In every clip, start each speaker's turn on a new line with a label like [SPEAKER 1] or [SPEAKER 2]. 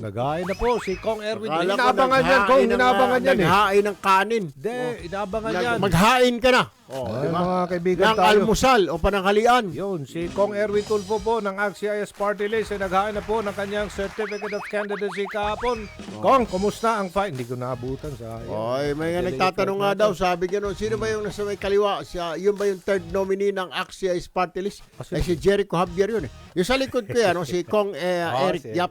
[SPEAKER 1] Naghain na po si Kong Erwin.
[SPEAKER 2] Akala ko
[SPEAKER 1] Inaabangan yan, Kong. Inaabangan yan eh.
[SPEAKER 2] Naghain ng kanin.
[SPEAKER 1] Hindi, inaabangan yan.
[SPEAKER 2] Maghain ka na.
[SPEAKER 1] Ay, mga kaibigan
[SPEAKER 2] Ng
[SPEAKER 1] tayo.
[SPEAKER 2] almusal o pananghalian.
[SPEAKER 1] Yun, si Kong Erwin Tulfo po ng ACT-CIS Party List ay naghain na po ng kanyang Certificate of Candidacy kahapon. Kong, kumusta ang fight? Hindi ko naabutan sa
[SPEAKER 2] Oy, may nga nagtatanong nga daw, sabi gano'n, sino ba yung nasa may kaliwa? Yun ba yung third nominee ng ACT-CIS Party List? Ay, si Jericho Javier yun eh. Yung sa likod ko yan, si Kong Eric Yap.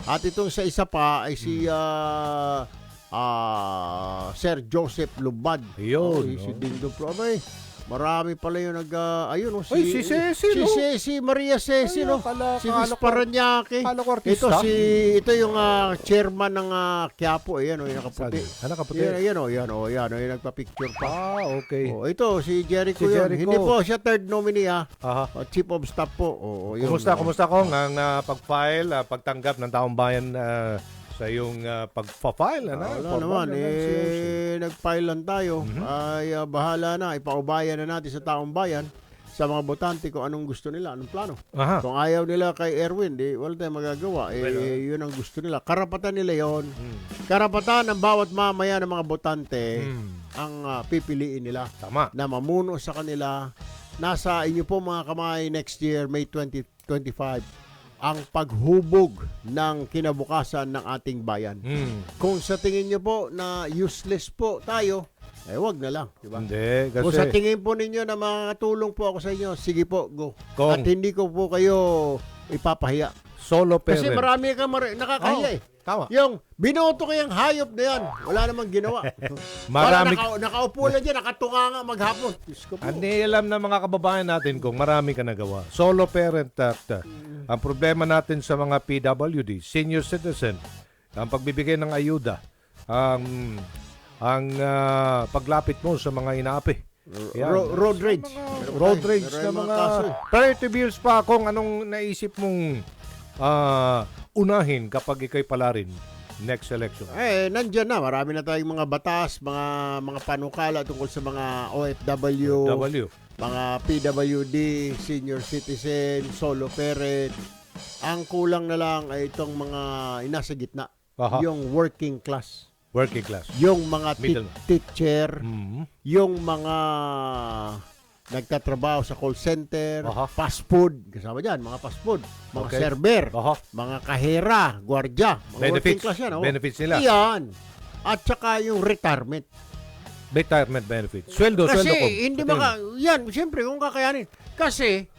[SPEAKER 2] At itong sa isa pa ay si Sir Joseph Lubad.
[SPEAKER 1] Yun.
[SPEAKER 2] Si Dingdo Pro. Marami pala yung ayun,
[SPEAKER 1] Ay, si Ceci, no?
[SPEAKER 2] Si Ceci, Maria Ceci, no? Si Miss Paranaque. Ito yung chairman ng Quiapo, ayan, yung nakaputi.
[SPEAKER 1] Nakaputi.
[SPEAKER 2] Yan, yung nagpa-picture pa.
[SPEAKER 1] Okay.
[SPEAKER 2] Ito, si Jericho
[SPEAKER 1] Si
[SPEAKER 2] yun.
[SPEAKER 1] Jericho.
[SPEAKER 2] Hindi po, siya third nominee,
[SPEAKER 1] Aha.
[SPEAKER 2] Chief of Staff po. Yun.
[SPEAKER 1] Kumusta Kong ang pag-file, pagtanggap ng taong bayan sa iyong pag-file?
[SPEAKER 2] Wala naman, nag-file lang tayo. Ay, bahala na, ipaubayan na natin sa taong bayan, sa mga botante kung anong gusto nila, anong plano.
[SPEAKER 1] Aha.
[SPEAKER 2] Kung ayaw nila kay Erwin, wala tayong magagawa. Yun ang gusto nila. Karapatan nila yon. Karapatan ng bawat mamaya ng mga botante ang pipiliin nila.
[SPEAKER 1] Tama.
[SPEAKER 2] Na mamuno sa kanila. Nasa inyo po mga kamay next year, May 2025, ang paghubog ng kinabukasan ng ating bayan. Kung sa tingin nyo po na useless po tayo, wag na lang. Diba?
[SPEAKER 1] Hindi, kasi...
[SPEAKER 2] Kung sa tingin po ninyo na makakatulong po ako sa inyo, sige po, go.
[SPEAKER 1] Kong.
[SPEAKER 2] At hindi ko po kayo ipapahiya.
[SPEAKER 1] Solo parent.
[SPEAKER 2] Kasi marami kang nakakahiya eh.
[SPEAKER 1] Tama.
[SPEAKER 2] Yung binoto ko yung hayop na yan, wala namang ginawa.
[SPEAKER 1] Marami...
[SPEAKER 2] Nakaupo lang dyan, nakatunga nga maghapon. Diyos ko po.
[SPEAKER 1] alam ng mga kababayan natin kung marami ka nagawa. Solo parent at ang problema natin sa mga PWD, senior citizen, ang pagbibigay ng ayuda, ang paglapit mo sa mga inaapi.
[SPEAKER 2] Road rage.
[SPEAKER 1] Road rage na
[SPEAKER 2] Meron
[SPEAKER 1] mga
[SPEAKER 2] kaso eh.
[SPEAKER 1] prior to bills pa kung anong naisip mong unahin kapag ikay palarin next election.
[SPEAKER 2] Nandyan na. Marami na tayong mga batas, mga panukala tungkol sa mga OFW, mga PWD, senior citizen, solo parent. Ang kulang na lang ay itong mga nasa gitna.
[SPEAKER 1] Aha.
[SPEAKER 2] Yung working class.
[SPEAKER 1] Working class.
[SPEAKER 2] Yung mga teacher, yung mga nagtatrabaho sa call center, fast food, kasama dyan, mga fast food, mga server, mga kahera, gwardiya, mga working class yan.
[SPEAKER 1] Benefits nila.
[SPEAKER 2] Yan. At saka yung retirement.
[SPEAKER 1] Retirement benefits. Sweldo ko.
[SPEAKER 2] Kasi hindi yan, siyempre kung kakayanin. Kasi,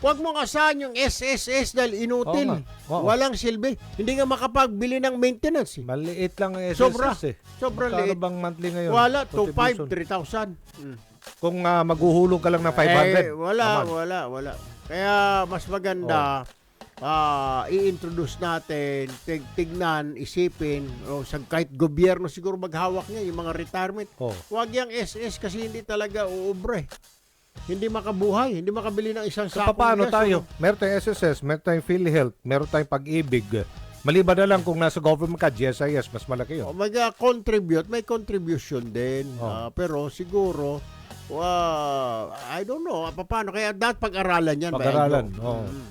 [SPEAKER 2] huwag mong asahan yung SSS dahil inutil. Walang silbi. Hindi nga makapagbili ng maintenance.
[SPEAKER 1] Maliit lang ang SSS
[SPEAKER 2] Sobrang
[SPEAKER 1] Magkano
[SPEAKER 2] liit.
[SPEAKER 1] bang monthly ngayon?
[SPEAKER 2] Wala, 2,500, 3,000.
[SPEAKER 1] Kung maghuhulog ka lang ng 500.
[SPEAKER 2] Wala. Kaya mas maganda i-introduce natin, tignan, isipin, kahit gobyerno siguro maghawak niya yung mga retirement. Huwag yung SS kasi hindi talaga uubre. Hindi makabuhay, hindi makabili ng isang sakong
[SPEAKER 1] Paano
[SPEAKER 2] gas.
[SPEAKER 1] tayo? Meron tayong SSS, meron tayong PhilHealth, meron tayong Pag-ibig. Maliban na lang kung nasa government ka, GSIS, mas malaki yun.
[SPEAKER 2] Mag-contribute, may contribution din. Pero siguro, I don't know, paano? Kaya dapat pag-aralan yan.
[SPEAKER 1] Pag-aralan,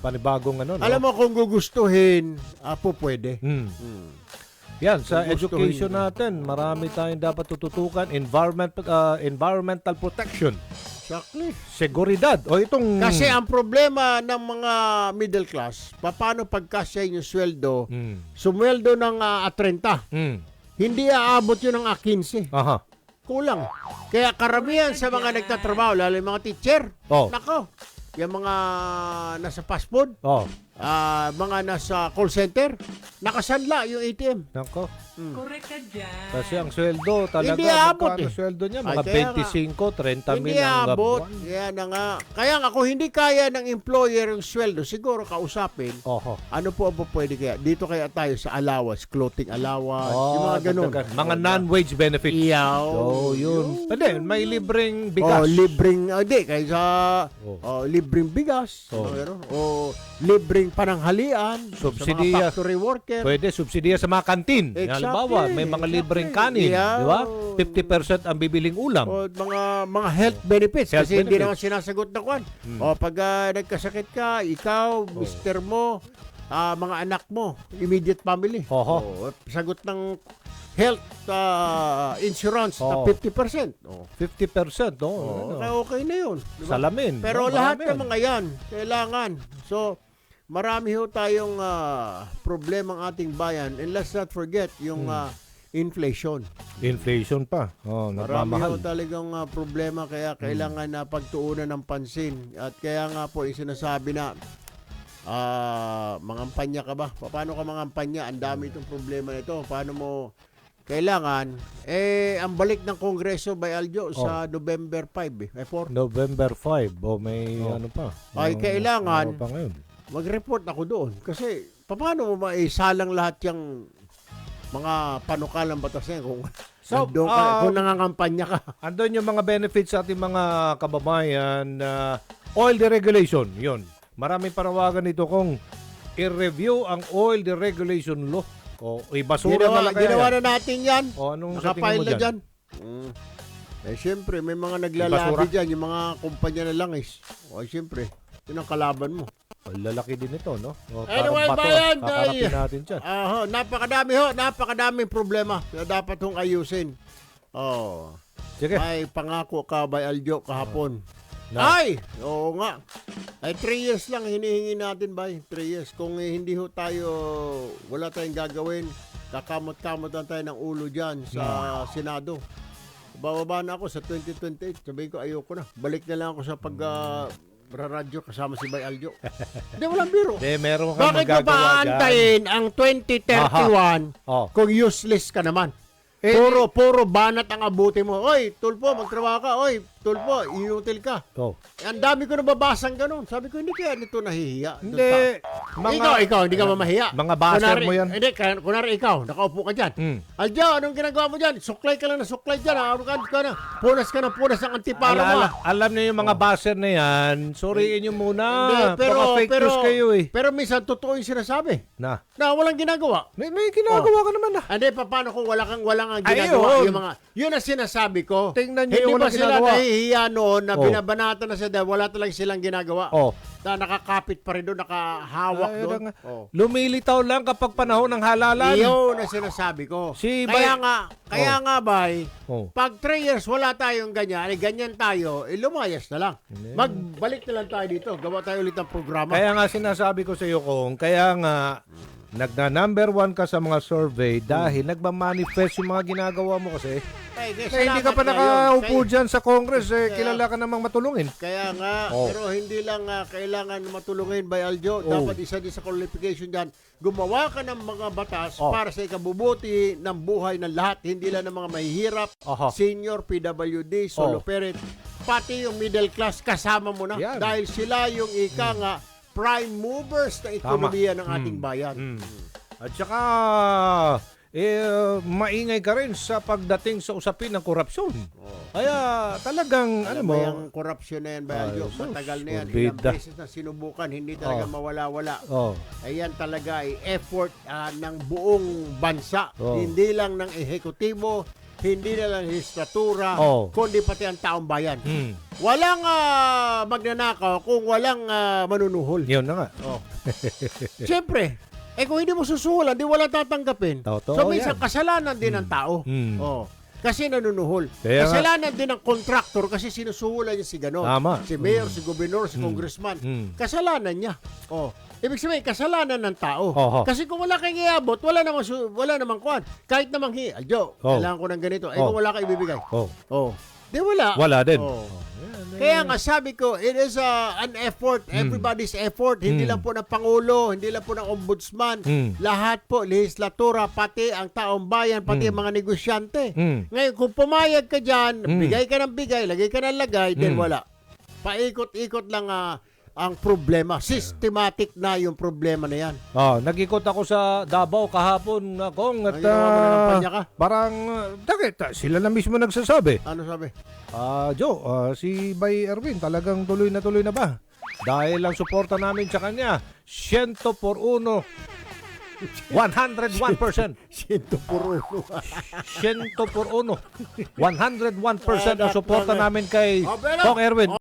[SPEAKER 1] panibagong ano.
[SPEAKER 2] Alam mo kung gugustuhin, pwede.
[SPEAKER 1] Yan, sa education natin, marami tayong dapat tututukan. Environmental protection.
[SPEAKER 2] Exactly.
[SPEAKER 1] Seguridad.
[SPEAKER 2] Kasi ang problema ng mga middle class, paano pagkasya yung sweldo, sumweldo ng 30. Hindi aabot yun ng 15.
[SPEAKER 1] Aha.
[SPEAKER 2] Kulang. Kaya karamihan sa mga nagtatrabaho, lalo yung mga teacher, nako, yung mga nasa fast food, mga nasa call center, nakasanla yung ATM.
[SPEAKER 1] Nako.
[SPEAKER 3] Correct ka dyan.
[SPEAKER 1] Kasi ang sweldo talaga,
[SPEAKER 2] hindi abot
[SPEAKER 1] sweldo niya, mga 25, 30
[SPEAKER 2] hindi
[SPEAKER 1] mil ang
[SPEAKER 2] abot.
[SPEAKER 1] buwan.
[SPEAKER 2] Kaya nga, kung hindi kaya ng employer yung sweldo, siguro kausapin, ano po ang pwede kaya? Dito kaya tayo sa allowance, clothing allowance, yung mga ganun.
[SPEAKER 1] Mga non-wage benefits. Yun. Pwede, may libreng bigas.
[SPEAKER 2] Libreng, libreng bigas. Libreng pananghalian.
[SPEAKER 1] Subsidiya.
[SPEAKER 2] Sa mga factory worker.
[SPEAKER 1] Pwede, subsidiya sa mga kantin. Halimbawa, may mga libreng kanin. Di ba? 50% ang bibiling ulam.
[SPEAKER 2] Mga health benefits. Kasi hindi
[SPEAKER 1] benefits.
[SPEAKER 2] naman sinasagot na kwan. Pag nagkasakit ka, ikaw, mister mo, mga anak mo, immediate family.
[SPEAKER 1] Oho.
[SPEAKER 2] Sagot ng health insurance na
[SPEAKER 1] Oo.
[SPEAKER 2] 50%.
[SPEAKER 1] 50%, no?
[SPEAKER 2] Okay na yun. Diba?
[SPEAKER 1] Salamin.
[SPEAKER 2] Pero
[SPEAKER 1] no?
[SPEAKER 2] lahat
[SPEAKER 1] Marami
[SPEAKER 2] ng mga yan, kailangan. So, marami ho tayong problema ang ating bayan. And let's not forget yung inflation.
[SPEAKER 1] Inflation pa.
[SPEAKER 2] Marami ho
[SPEAKER 1] Nagmamahal.
[SPEAKER 2] talagang problema kaya kailangan na pagtuunan ng pansin. At kaya nga po yung sinasabi na mangampanya ka ba? Paano ka mangampanya? Ang dami itong problema nito. Paano mo kailangan? Ang balik ng Kongreso by Aljo sa November 5 4.
[SPEAKER 1] November 5. May ano pa.
[SPEAKER 2] Ay, kailangan
[SPEAKER 1] ano pa ngayon?
[SPEAKER 2] mag-report ako doon. Kasi paano mo maisalang lahat yung mga panukalang batas na yan kung, kung nangangampanya ka?
[SPEAKER 1] Andun yung mga benefits sa ating mga kababayan. Oil deregulation, yun. Maraming panawagan nito kung i-review ang oil deregulation law. O ibasura na lang kaya
[SPEAKER 2] Ginawa
[SPEAKER 1] yan.
[SPEAKER 2] na natin yan.
[SPEAKER 1] O anong sa tingin mo
[SPEAKER 2] Nakapile na
[SPEAKER 1] dyan?
[SPEAKER 2] dyan. Siyempre, may mga naglalabi dyan, yung mga kumpanya na langis. Siyempre, yun ang kalaban mo.
[SPEAKER 1] Lalaki din ito, no?
[SPEAKER 2] Anyway,
[SPEAKER 1] Parang bato,
[SPEAKER 2] bayan,
[SPEAKER 1] kakarapin natin dyan.
[SPEAKER 2] napakadaming problema na dapat hong ayusin.
[SPEAKER 1] Sige.
[SPEAKER 2] May pangako ka by Aljo kahapon. Oo nga. 3 years lang hinihingi natin bay. 3 years. Kung hindi ho tayo, wala tayong gagawin, kakamot-kamot lang tayo ng ulo dyan sa Senado. Bababa na ako sa 2028. Sabihin ko, ayoko na. Balik na lang ako sa radyo kasama si Bay Aljo. Hindi, walang biro.
[SPEAKER 1] Meron kang
[SPEAKER 2] Bakit mo
[SPEAKER 1] magagawa
[SPEAKER 2] ba
[SPEAKER 1] dyan.
[SPEAKER 2] aantayin ang 2031 kung useless ka naman? Puro banat ang abuti mo. Oy, tulpo, magtrabaho ka. Oy, tulpo, inutil ka. Ang dami ko nababasang ganun. Sabi ko, hindi kaya nito nahihiya.
[SPEAKER 1] Hindi.
[SPEAKER 2] Ikaw, hindi ka mamahiya.
[SPEAKER 1] Mga baser mo yan.
[SPEAKER 2] Hindi, kunwari ikaw, nakaupo ka dyan. Aljo, anong ginagawa mo dyan? Suklay ka lang na suklay dyan. Punas ka na punas ang antipara mo.
[SPEAKER 1] Alam niyo yung mga baser na yan, suriin niyo muna.
[SPEAKER 2] Hindi,
[SPEAKER 1] Baka fake news kayo eh.
[SPEAKER 2] Pero minsan, totoo yung sinasabi.
[SPEAKER 1] Na
[SPEAKER 2] Walang ginagawa.
[SPEAKER 1] may ginagawa ka naman na.
[SPEAKER 2] Hindi, paano kung walang ang ginagawa?
[SPEAKER 1] Ayun.
[SPEAKER 2] Yun ang sinasabi ko.
[SPEAKER 1] Tingnan niyo
[SPEAKER 2] Hindi
[SPEAKER 1] yung
[SPEAKER 2] ba
[SPEAKER 1] walang
[SPEAKER 2] sila
[SPEAKER 1] ginagawa.
[SPEAKER 2] nahihiya noon na binabanatan na sila dahil wala talagang silang ginagawa? Na nakakapit pa rin doon, nakahawak doon.
[SPEAKER 1] Lumilitaw lang kapag panahon ng halalan.
[SPEAKER 2] Iyon ang sinasabi ko. Kaya nga bay, pag 3 years wala tayong ganyan tayo, lumayas na lang. Magbalik na lang tayo dito, gawa tayo ulit ng programa.
[SPEAKER 1] Kaya nga sinasabi ko sa iyo kaya nga nagna-number 1 ka sa mga survey dahil nagmamanifest yung mga ginagawa mo kasi. Hindi ka pa nakaupo dyan sa Congress, kilala ka namang matulungin.
[SPEAKER 2] Kaya nga, pero hindi lang kailangan matulungin by Aljo. Dapat isa din sa qualification dyan, gumawa ka ng mga batas para sa ikabubuti ng buhay ng lahat, hindi lang ng mga mahihirap, senior, PWD, solo parent, pati yung middle class kasama mo na.
[SPEAKER 1] Yan.
[SPEAKER 2] Dahil sila yung prime movers na ekonomiya ng ating bayan.
[SPEAKER 1] At saka, maingay ka rin sa pagdating sa usapin ng korupsyon. Kaya talagang,
[SPEAKER 2] Alam mo, yung corruption na yan, Bayo, matagal na yan. Ilang beses na sinubukan, hindi talaga mawala-wala. Ayan talaga ay effort ng buong bansa. Hindi lang ng ehekutibo, hindi na lang legislatura, kundi pati ang taong bayan. Walang magnanakaw kung walang manunuhol.
[SPEAKER 1] Yun na nga.
[SPEAKER 2] Siyempre, kung hindi mo susuhulan, di wala tatanggapin.
[SPEAKER 1] Totoo
[SPEAKER 2] So, minsan
[SPEAKER 1] yan.
[SPEAKER 2] kasalanan din ng tao. Kasi nanunuhol.
[SPEAKER 1] Kaya
[SPEAKER 2] Kasalanan din ng contractor kasi sinusuhulan niya si gano'n.
[SPEAKER 1] Tama.
[SPEAKER 2] Si mayor, si gobernador, si congressman. Kasalanan niya. Ibig sabihin, kasalanan ng tao. Kasi kung wala kang iabot, wala namang kuwan. Kahit namang Aljo, kailangan ko ng ganito. Kung wala ka ibibigay. Di wala.
[SPEAKER 1] Wala din.
[SPEAKER 2] Kaya nga sabi ko, it is an effort, everybody's effort, hindi lang po ng Pangulo, hindi lang po ng Ombudsman, lahat po, legislatura, pati ang taong bayan, pati ang mga negosyante. Ngayon, kung pumayag ka dyan, bigay ka ng bigay, lagay ka ng lagay, then wala. Paikot-ikot lang ang problema. Systematic na yung problema na yan.
[SPEAKER 1] Nag-ikot ako sa Davao kahapon kung at
[SPEAKER 2] Nagkampanya ka?
[SPEAKER 1] parang sila na mismo nagsasabi.
[SPEAKER 2] Ano sabi?
[SPEAKER 1] Joe, si Bay Erwin talagang tuloy na ba? Dahil ang suporta namin sa kanya 100 por 1. 101%.
[SPEAKER 2] 100 por 1.
[SPEAKER 1] 100 por 1. 101% ang suporta namin kay Kong Erwin.